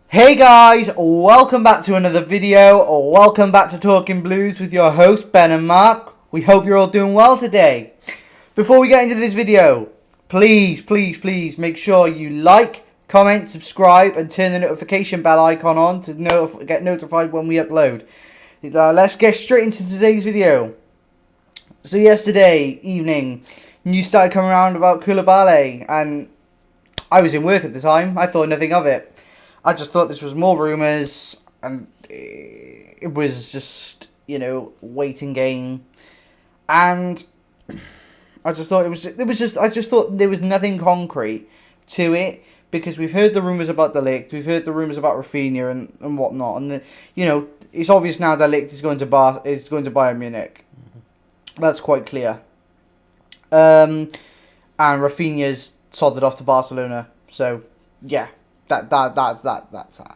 Hey guys, welcome back to another video, or welcome back to Talking Blues with your hosts Ben and Mark. We hope you're all doing well today. Before we get into this video, please make sure you like, comment, subscribe and turn the notification bell icon on to get notified when we upload. Let's get straight into today's video. So yesterday evening, news started coming around about Koulibaly, and I was in work at the time. I thought nothing of it. I just thought this was more rumours, and it was just, waiting game. And I just thought I just thought there was nothing concrete to it, because we've heard the rumours about De Ligt, we've heard the rumours about Rafinha and whatnot, and it's obvious now De Ligt is going to Bayern Munich. That's quite clear. And Rafinha's sodded off to Barcelona. So yeah, that's that.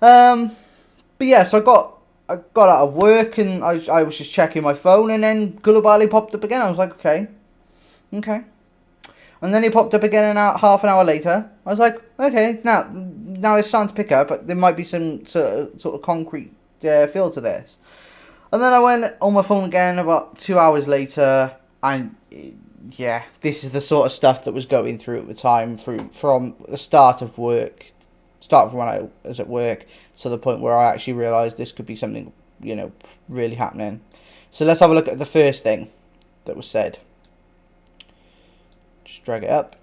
But yeah, so I got out of work and I was just checking my phone, and then Koulibaly popped up again. I was like, okay. And then he popped up again half an hour later. I was like, okay, now it's starting to pick up, but there might be some sort of concrete feel to this. And then I went on my phone again about 2 hours later, and yeah, this is the sort of stuff that was going through at the time, from the start from when I was at work to the point where I actually realised this could be something, really happening. So let's have a look at the first thing that was said. Just drag it up.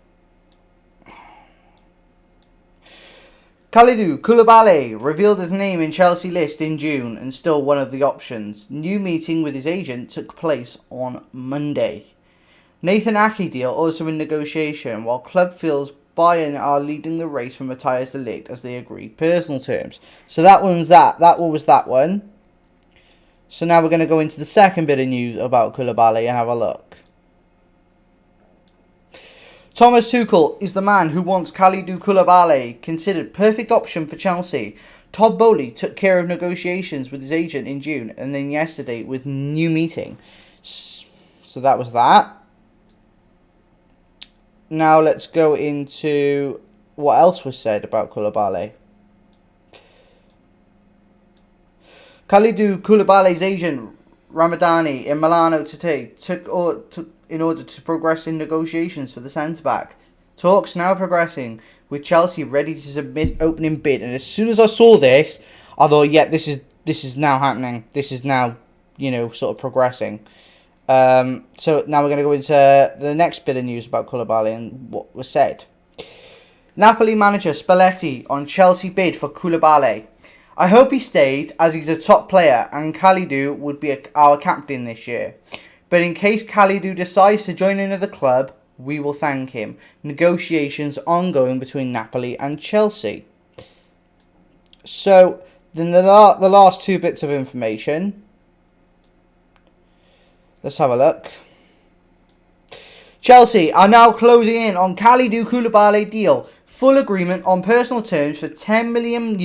Kalidou Koulibaly revealed his name in Chelsea list in June and still one of the options. New meeting with his agent took place on Monday. Nathan AKE deal also in negotiation, while club feels Bayern are leading the race for Matthias De Ligt as they agree personal terms. So that one was that. That one was that one. So now we're going to go into the second bit of news about Koulibaly and have a look. Thomas Tuchel is the man who wants Kalidou Koulibaly, considered perfect option for Chelsea. Todd Bowley took care of negotiations with his agent in June, and then yesterday with new meeting. So that was that. Now let's go into what else was said about Koulibaly. Kalidou Koulibaly's agent Ramadani in Milano today took in order to progress in negotiations for the centre-back. Talks now progressing, with Chelsea ready to submit opening bid. And as soon as I saw this, I thought, yeah, this is now happening. This is now, sort of progressing. So now we're going to go into the next bit of news about Koulibaly and what was said. Napoli manager Spalletti on Chelsea bid for Koulibaly. I hope he stays, as he's a top player and Kalidou would be our captain this year. But in case Kalidou decides to join another club, we will thank him. Negotiations ongoing between Napoli and Chelsea. So then the last two bits of information. Let's have a look. Chelsea are now closing in on Kalidou Koulibaly deal. Full agreement on personal terms for €10 million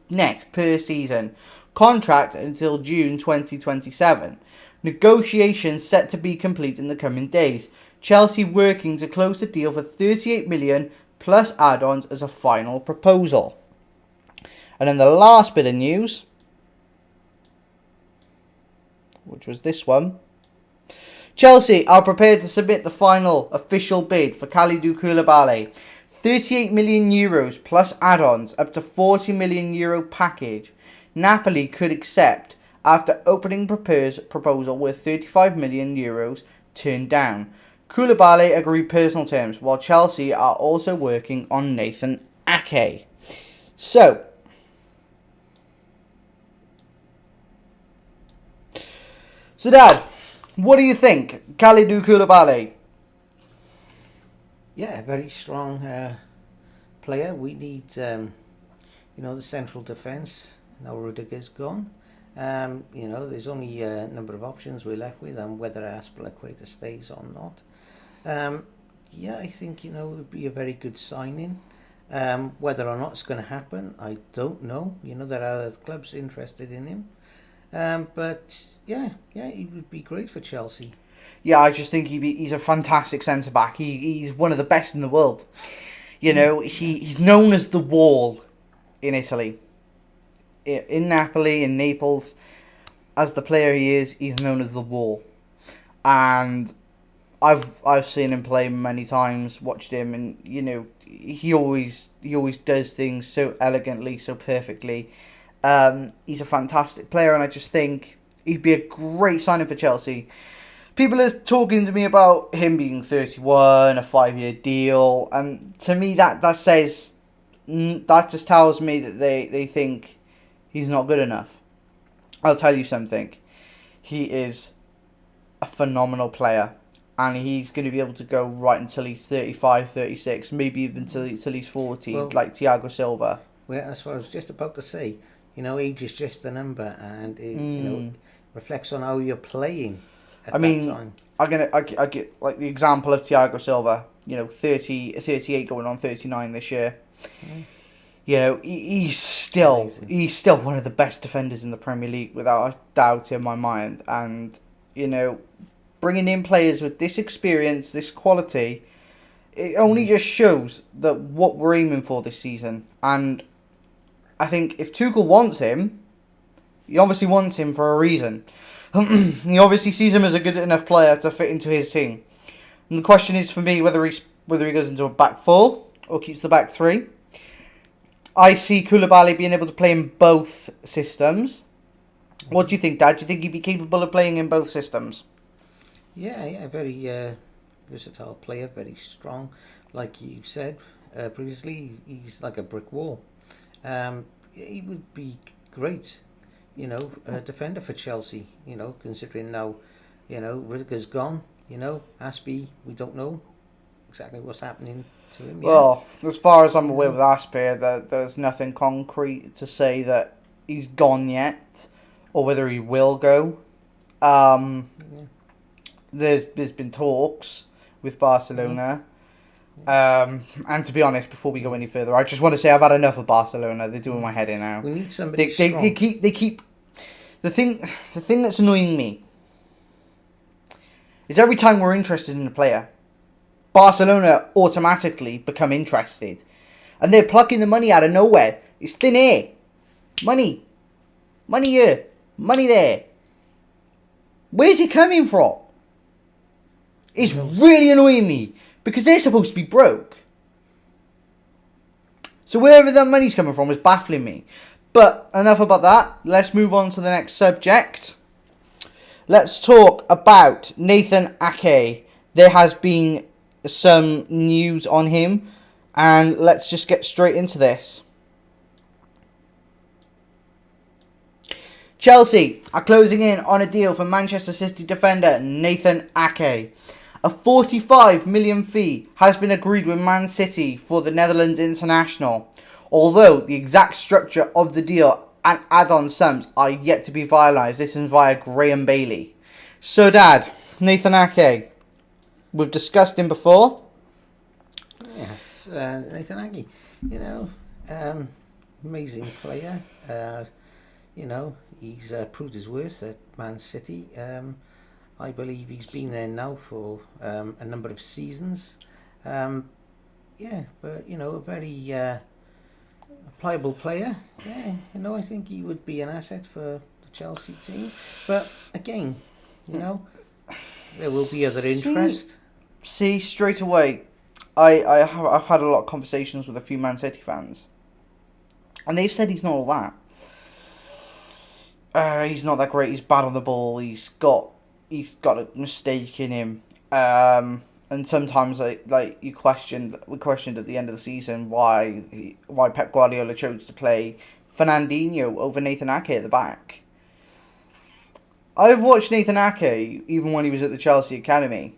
net per season. Contract until June 2027. Negotiations set to be complete in the coming days. Chelsea working to close the deal for 38 million plus add-ons as a final proposal. And then the last bit of news, which was this one. Chelsea are prepared to submit the final official bid for Kalidou Koulibaly. 38 million euros plus add-ons, up to 40 million euro package. Napoli could accept after opening proposal worth 35 million euros turned down. Koulibaly agreed personal terms, while Chelsea are also working on Nathan AKE. So Dad, what do you think? Kalidou Koulibaly? Yeah, very strong player. We need, the central defence. Now Rudiger's gone. There's only a number of options we're left with, and whether Azpilicueta stays or not. I think, it would be a very good signing. Whether or not it's going to happen, I don't know. There are other clubs interested in him. But yeah, he would be great for Chelsea. Yeah, I just think he's a fantastic centre back. He's one of the best in the world. You know, he's known as the Wall in Italy, in Napoli, in Naples. As the player he is, he's known as the Wall, and I've seen him play many times, watched him, and you know he always does things so elegantly, so perfectly. He's a fantastic player, and I just think he'd be a great signing for Chelsea. People are talking to me about him being 31, a 5-year deal, and to me that says, that just tells me that they think he's not good enough. I'll tell you something. He is a phenomenal player, and he's going to be able to go right until he's 35, 36, maybe even until he's 40, Well, like Thiago Silva. well, that's what I was just about to say. You know, age is just a number, and it, you know, reflects on how you're playing at that time. I get like the example of Thiago Silva. You know, 38 going on 39 this year. You know, he's still one of the best defenders in the Premier League without a doubt in my mind. And you know, bringing in players with this experience, this quality, it only just shows that what we're aiming for this season. And I think if Tuchel wants him, he obviously wants him for a reason. He obviously sees him as a good enough player to fit into his team. And the question is for me whether he goes into a back four or keeps the back three. I see Koulibaly being able to play in both systems. What do you think, Dad? Do you think he'd be capable of playing in both systems? Yeah, very versatile player, very strong. Like you said previously, he's like a brick wall. He would be great, you know, defender for Chelsea. You know, considering now, you know, Rudiger's gone. You know, Aspie, we don't know exactly what's happening to him yet. Well, as far as I'm aware with Aspie, there's nothing concrete to say that he's gone yet, or whether he will go. There's been talks with Barcelona. And to be honest, before we go any further, I just want to say I've had enough of Barcelona. They're doing my head in now. We need somebody strong. They keep the thing that's annoying me is every time we're interested in a player, Barcelona automatically become interested, and they're plucking the money out of nowhere. It's thin air, money here, money there. Where's it coming from? It's really annoying me because they're supposed to be broke. So wherever that money's coming from is baffling me. But enough about that. Let's move on to the next subject. Let's talk about Nathan Ake. There has been some news on him, and let's just get straight into this. Chelsea are closing in on a deal for Manchester City defender Nathan Ake. A 45 million fee has been agreed with Man City for the Netherlands international, although the exact structure of the deal and add-on sums are yet to be finalised. This is via Graham Bailey. So, Dad, Nathan Ake, we've discussed him before. Yes, Nathan Ake, you know, amazing player. You know, he's proved his worth at Man City. I believe he's been there now for a number of seasons. Yeah, but, you know, a very pliable player. Yeah, you know, I think he would be an asset for the Chelsea team. But, again, you know, there will be other interest. See, straight away, I've had a lot of conversations with a few Man City fans, and they've said he's not all that. He's not that great. He's bad on the ball. He's got a mistake in him. And sometimes we questioned at the end of the season why Pep Guardiola chose to play Fernandinho over Nathan Ake at the back. I've watched Nathan Ake even when he was at the Chelsea academy,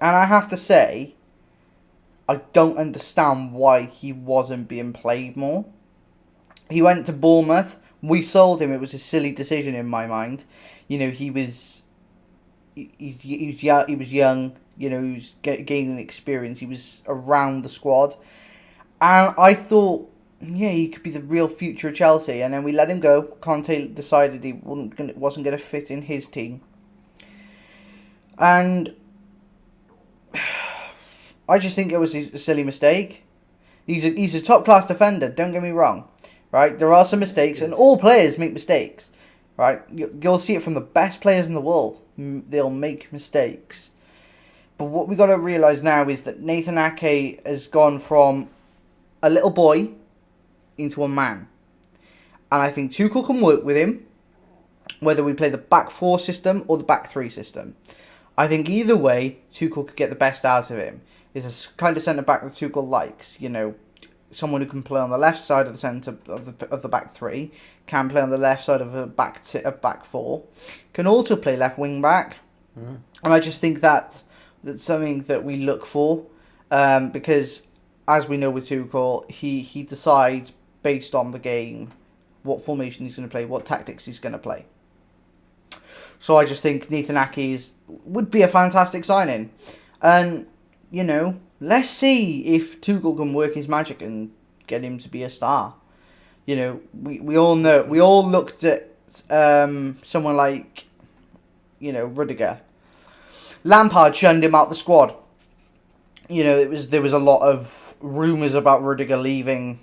and I have to say, I don't understand why he wasn't being played more. He went to Bournemouth. We sold him. It was a silly decision in my mind. You know, he was young. You know, he was gaining experience. He was around the squad, and I thought yeah, he could be the real future of Chelsea. And then we let him go. Conte decided he wasn't going to fit in his team. And I just think it was a silly mistake. He's a top class defender. Don't get me wrong, right? There are some mistakes, and all players make mistakes, right? You'll see it from the best players in the world. They'll make mistakes. But what we got to realise now is that Nathan Ake has gone from a little boy into a man, and I think Tuchel can work with him, whether we play the back 4 system or the back 3 system. I think either way, Tuchel could get the best out of him. He's a kind of centre back that Tuchel likes. You know, someone who can play on the left side of the centre of the back 3, can play on the left side of a back 4, can also play left wing back, and I just think that's something that we look for, because as we know with Tuchel, he decides based on the game what formation he's going to play, what tactics he's going to play. So I just think Nathan Ake would be a fantastic signing. And, you know, let's see if Tuchel can work his magic and get him to be a star. You know, we all know, we all looked at someone like, you know, Rudiger. Lampard shunned him out the squad. You know, there was a lot of rumours about Rudiger leaving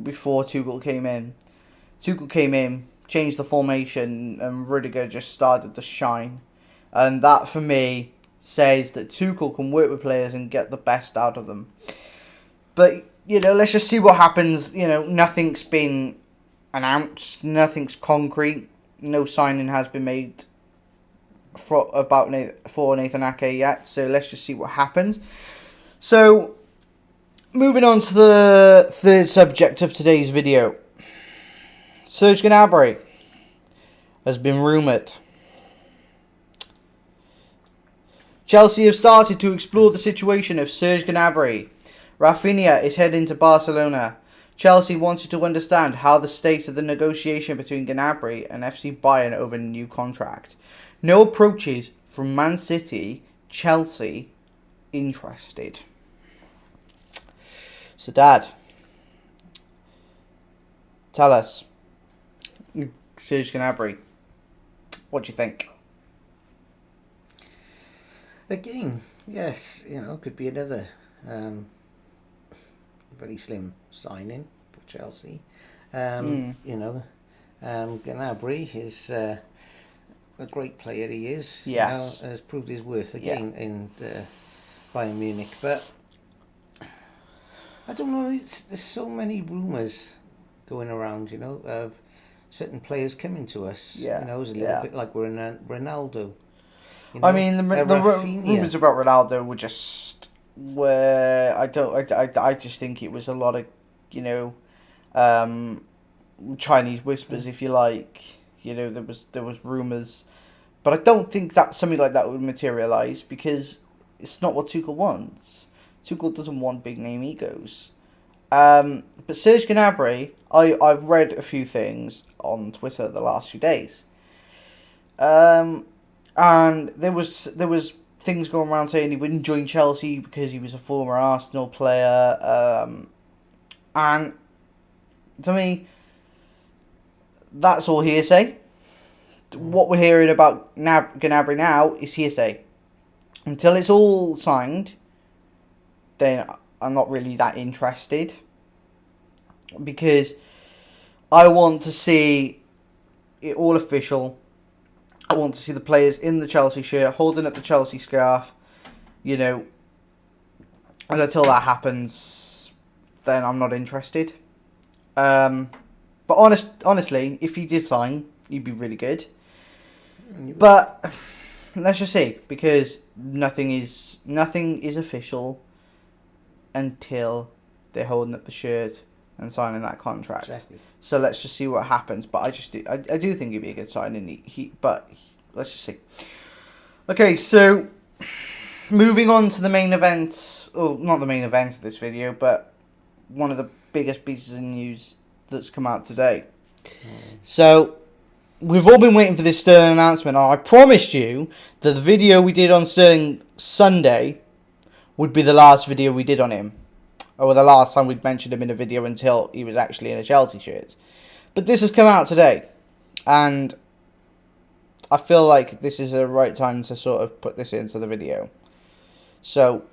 before Tuchel came in. Tuchel came in, changed the formation, and Rudiger just started to shine. And that, for me, says that Tuchel can work with players and get the best out of them. But, you know, let's just see what happens. You know, nothing's been announced. Nothing's concrete. No signing has been made for Nathan Ake yet. So let's just see what happens. So, moving on to the third subject of today's video. Serge Gnabry has been rumoured. Chelsea have started to explore the situation of Serge Gnabry. Rafinha is heading to Barcelona. Chelsea wanted to understand how the state of the negotiation between Gnabry and FC Bayern over a new contract. No approaches from Man City, Chelsea interested. So, Dad, tell us, Serge Gnabry, what do you think? Again, yes, you know, could be another very slim signing for Chelsea. You know, Gnabry is a great player. He is. Yes. You know, has proved his worth again in Bayern Munich. But I don't know. There's so many rumours going around. You know, of certain players coming to us. Yeah. You know, it's a little bit like we're in Ronaldo. You know, I mean, the rumours about Ronaldo were I just think it was a lot of, you know, Chinese whispers, if you like. You know, there was rumours, but I don't think that something like that would materialise, because it's not what Tuchel wants. Tuchel doesn't want big name egos. But Serge Gnabry, I've read a few things on Twitter the last few days. And there was things going around saying he wouldn't join Chelsea because he was a former Arsenal player. And to me, that's all hearsay. What we're hearing about Gnabry now is hearsay. Until it's all signed, then I'm not really that interested. Because I want to see it all official. I want to see the players in the Chelsea shirt, holding up the Chelsea scarf, you know. And until that happens, then I'm not interested. But honestly, if he did sign, he'd be really good. But let's just see, because nothing is official until they're holding up the shirt and signing that contract. Exactly. So let's just see what happens. But I do think he'd be a good signing. But let's just see. Okay, so moving on to the main event. Well, not the main event of this video, but one of the biggest pieces of news that's come out today. So we've all been waiting for this Sterling announcement. I promised you that the video we did on Sterling Sunday would be the last video we did on him. or the last time we'd mentioned him in a video until he was actually in a Chelsea shirt. But this has come out today, and I feel like this is the right time to sort of put this into the video. So,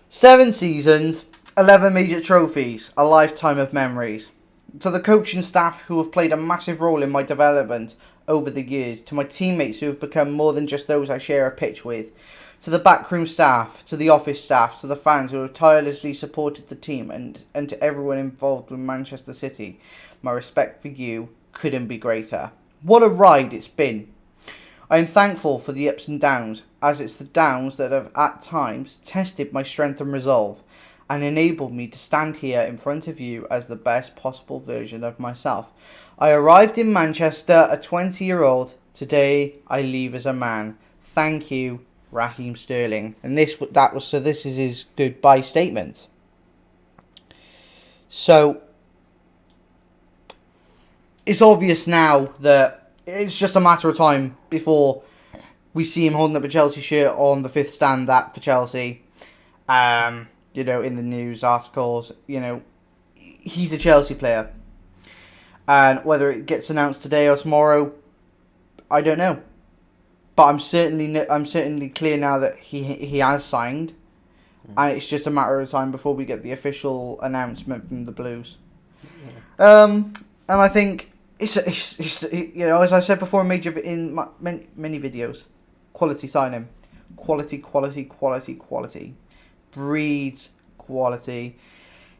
7 seasons, 11 major trophies, a lifetime of memories. To the coaching staff who have played a massive role in my development over the years, to my teammates who have become more than just those I share a pitch with, to the backroom staff, to the office staff, to the fans who have tirelessly supported the team, and to everyone involved with Manchester City, my respect for you couldn't be greater. What a ride it's been. I am thankful for the ups and downs, as it's the downs that have at times tested my strength and resolve, and enabled me to stand here in front of you as the best possible version of myself. I arrived in Manchester a 20-year-old. Today I leave as a man. Thank you, Raheem Sterling. And this is his goodbye statement. So it's obvious now that it's just a matter of time before we see him holding up a Chelsea shirt on the 5th stand for Chelsea. You know, in the news articles, you know, he's a Chelsea player. And whether it gets announced today or tomorrow, I don't know. But I'm certainly clear now that he has signed, and it's just a matter of time before we get the official announcement from the Blues. Yeah. And I think it's you know, as I said before in many videos, quality signing, quality, breeds quality.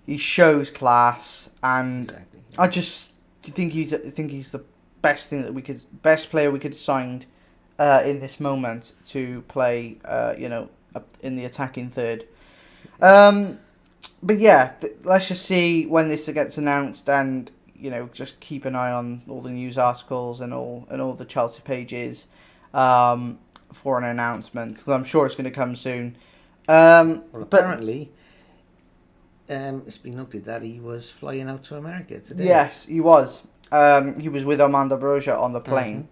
He shows class, and exactly. I just think he's the best player we could have signed in this moment to play, you know, in the attacking third. But yeah, let's just see when this gets announced, and you know, just keep an eye on all the news articles and all the Chelsea pages for an announcement, because I'm sure it's going to come soon. Well, apparently, it's been noted that he was flying out to America today. Yes, he was. He was with Armando Broja on the plane,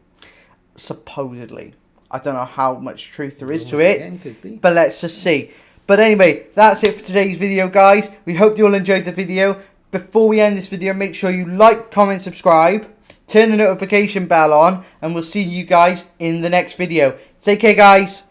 supposedly. I don't know how much truth there is to it, but let's just see. But anyway, that's it for today's video, guys. We hope you all enjoyed the video. Before we end this video, make sure you like, comment, subscribe, turn the notification bell on, and we'll see you guys in the next video. Take care, guys.